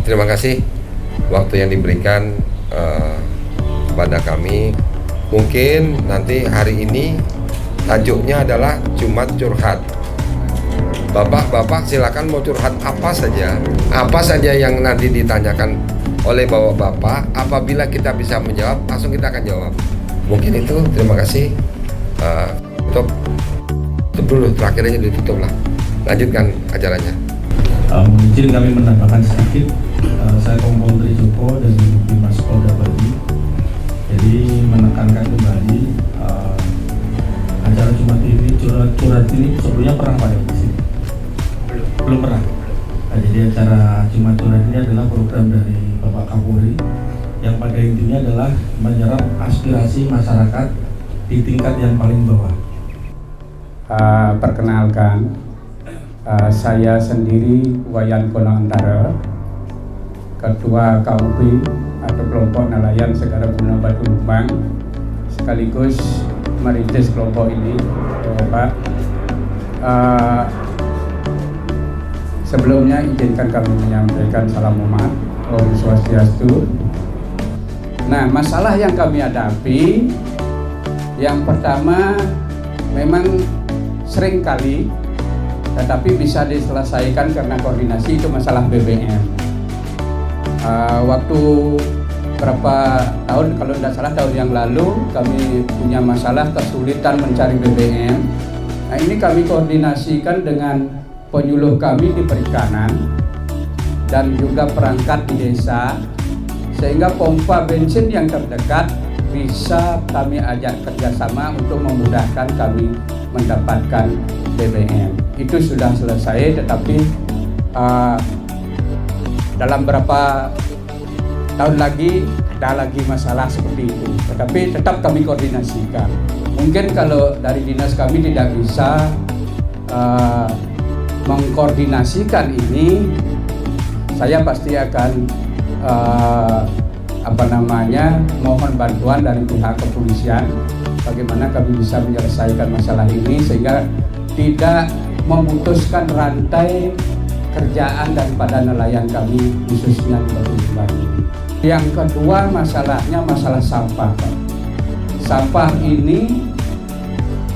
Terima kasih waktu yang diberikan kepada kami. Mungkin nanti hari ini tajuknya adalah Jumat Curhat. Bapak-bapak silakan mau curhat apa saja yang nanti ditanyakan oleh bapak-bapak. Apabila kita bisa menjawab, langsung kita akan jawab. Mungkin itu, terima kasih. Tutup dulu, terakhirnya ditutup lah. Lanjutkan acaranya. Izin kami menambahkan sedikit. Saya Kompol Trijoko dari Bimas Polda Bali. Jadi menekankan kembali acara Jumat ini, curhat ini sebelumnya pernah Pak di sini? Belum pernah. Nah, jadi acara Jumat curhat ini adalah program dari Bapak Kapolri yang pada intinya adalah menyerap aspirasi masyarakat di tingkat yang paling bawah. Perkenalkan, saya sendiri Wayan Konantara, Ketua KUP atau Kelompok Nelayan Segara Guna Batu Lumbang, sekaligus merintis kelompok ini, Bapak. Sebelumnya izinkan kami menyampaikan salam umat, Om Swastiastu. Nah, masalah yang kami hadapi, yang pertama memang seringkali, tetapi bisa diselesaikan karena koordinasi, itu masalah BBM. Waktu berapa tahun, kalau tidak salah tahun yang lalu, kami punya masalah kesulitan mencari BBM. Nah, ini kami koordinasikan dengan penyuluh kami di perikanan dan juga perangkat di desa, sehingga pompa bensin yang terdekat bisa kami ajak kerjasama untuk memudahkan kami mendapatkan BBM. Itu sudah selesai, tetapi dalam berapa tahun lagi ada lagi masalah seperti itu, tetapi tetap kami koordinasikan. Mungkin kalau dari dinas kami tidak bisa mengkoordinasikan ini, saya pasti akan mohon bantuan dari pihak kepolisian bagaimana kami bisa menyelesaikan masalah ini sehingga tidak memutuskan rantai kerjaan daripada nelayan kami khususnya di Batu Lumbang ini. Yang kedua masalahnya masalah sampah, Pak. Sampah ini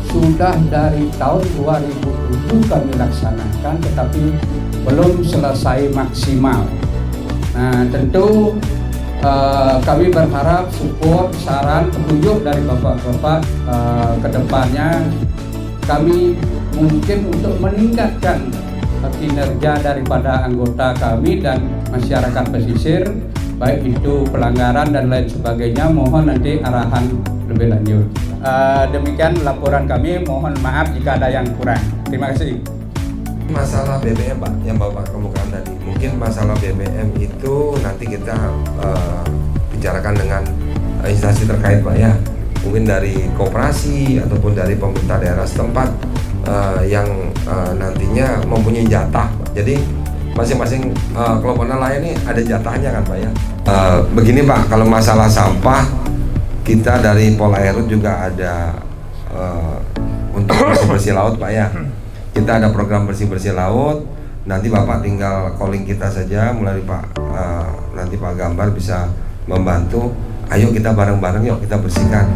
sudah dari tahun 2007 kami laksanakan, tetapi belum selesai maksimal. Nah, tentu kami berharap support, saran, petunjuk dari bapak-bapak ke depannya. Kami mungkin untuk meningkatkan kinerja daripada anggota kami dan masyarakat pesisir, baik itu pelanggaran dan lain sebagainya, mohon nanti arahan lebih lanjut. Demikian laporan kami, mohon maaf jika ada yang kurang. Terima kasih. Masalah BBM, Pak, yang Bapak kemukakan tadi, mungkin masalah BBM itu nanti kita bicarakan dengan instansi terkait, Pak, ya. Mungkin dari koperasi ataupun dari pemerintah daerah setempat yang nantinya mempunyai jatah, Pak. Jadi masing-masing kelompok nelayan ini ada jatahnya kan, Pak, ya. Begini, Pak, kalau masalah sampah kita dari Polairut juga ada untuk bersih-bersih laut, Pak, ya. Kita ada program bersih-bersih laut. Nanti Bapak tinggal calling kita saja, mulai nanti Pak Gambar bisa membantu. Ayo kita bareng-bareng, yuk kita bersihkan.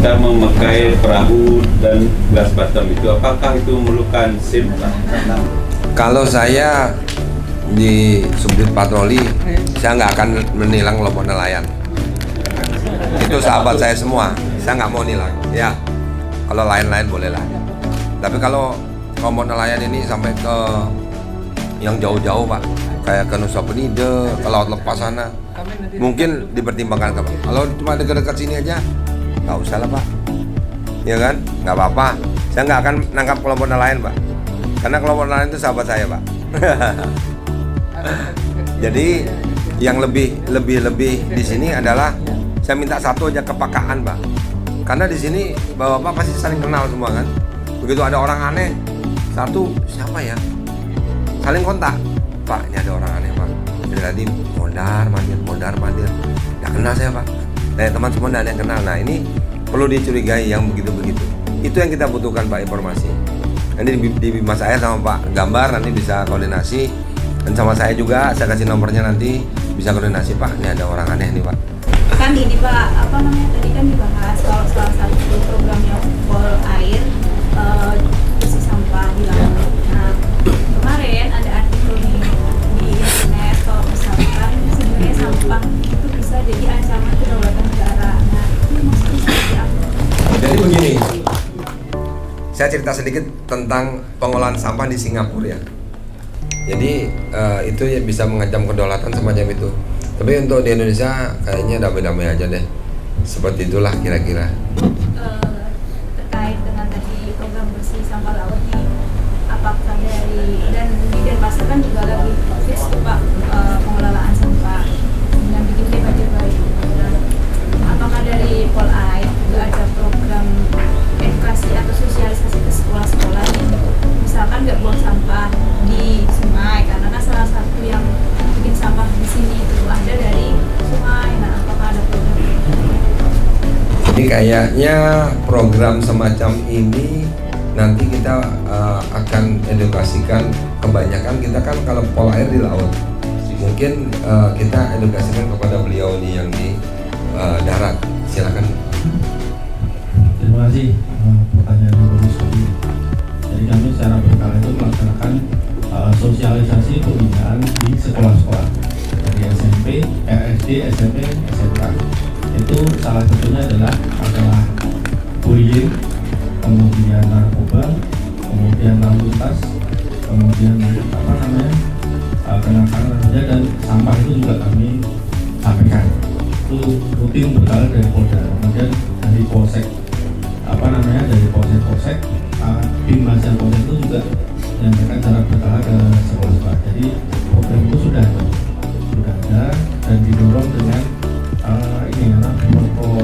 Kita memakai perahu dan gas bottom itu, apakah itu memerlukan SIM? Kalau saya di subdit patroli, saya nggak akan menilang kelompok nelayan. Itu sahabat saya semua, saya nggak mau nilang. Ya, kalau lain-lain boleh lah. Tapi kalau kelompok nelayan ini sampai ke yang jauh-jauh, Pak, kayak ke Nusa Penida, ke laut lepas sana, mungkin dipertimbangkan, Pak. Kalau cuma dekat-dekat sini aja, nggak usah lah, Pak, ya kan, nggak apa-apa. Saya nggak akan nangkap kelompok nelayan, Pak, karena kelompok nelayan itu sahabat saya, Pak. Jadi yang lebih di sini adalah saya minta satu aja, kepekaan, Pak, karena di sini bapak-bapak pasti saling kenal semua kan. Begitu ada orang aneh, satu siapa ya, saling kontak. Pak, ini ada orang aneh Pak. Dari tadi mondar mandir. Nggak kenal saya Pak. Teman semua nggak ada yang kenal. Nah ini perlu dicurigai yang begitu-begitu. Itu yang kita butuhkan Pak, informasi. Nanti di Mas Air sama Pak Gambar nanti bisa koordinasi. Dan sama saya juga, saya kasih nomornya nanti bisa koordinasi Pak. Ini ada orang aneh nih Pak. Kan ini Pak, apa namanya tadi kan dibahas kalau salah satu programnya Pol Air bersih sampah di laut. Nah kemarin ada artikel nih di internet kalau misalkan sebenarnya sampah itu bisa jadi ancaman kedaulatan negara. Nah itu maksudnya seperti apa? Jadi begini, saya cerita sedikit tentang pengolahan sampah di Singapura ya. Jadi itu ya bisa mengancam kedaulatan semacam itu. Tapi untuk di Indonesia kayaknya damai-damai aja deh. Seperti itulah kira-kira. Terkait dengan tadi program bersih sampah laut nih, apakah dari dan di Denpasar kan juga lagi fokus Pak pengelolaan sampah dengan bikin debat-debat itu. Apakah dari Pol Air juga ada program edukasi atau sosialisasi ke sekolah-sekolah nih? Misalkan nggak buang sampah di sungai karena kan salah satu yang bikin sampah di sini itu ada dari sungai. Nah, apakah ada program itu? Jadi kayaknya program semacam ini nanti kita akan edukasikan. Kebanyakan kita kan kalau Pol Air di laut, mungkin kita edukasikan kepada beliau nih yang di darat. Silakan. Terima kasih pertanyaan yang bagus sekali. Jadi kami secara berkala itu melaksanakan sosialisasi pembinaan di sekolah-sekolah dari SMP, SD, SMP, SMK. Itu salah satunya adalah bullying, kemudian narkoba, kemudian lalu lintas, kemudian kenakalan remaja dan sampah itu juga kami sampaikan. Itu rutin berkala dari Polda, kemudian dari Polsek, dari Polsek, tim Polsek itu juga menyampaikan secara berkala ke sekolah-sekolah. Jadi program itu sudah ada dan didorong dengan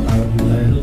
kalau wilayah itu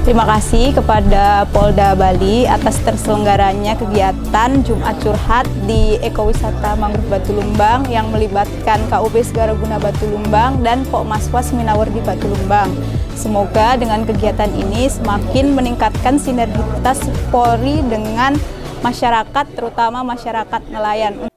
Terima kasih kepada Polda Bali atas terselenggaranya kegiatan Jumat Curhat di Ekowisata Mangrove Batu Lumbang yang melibatkan KUP Segaraguna Batu Lumbang dan Pokmaswas Minawerdi Batu Lumbang. Semoga dengan kegiatan ini semakin meningkatkan sinergitas Polri dengan masyarakat, terutama masyarakat nelayan.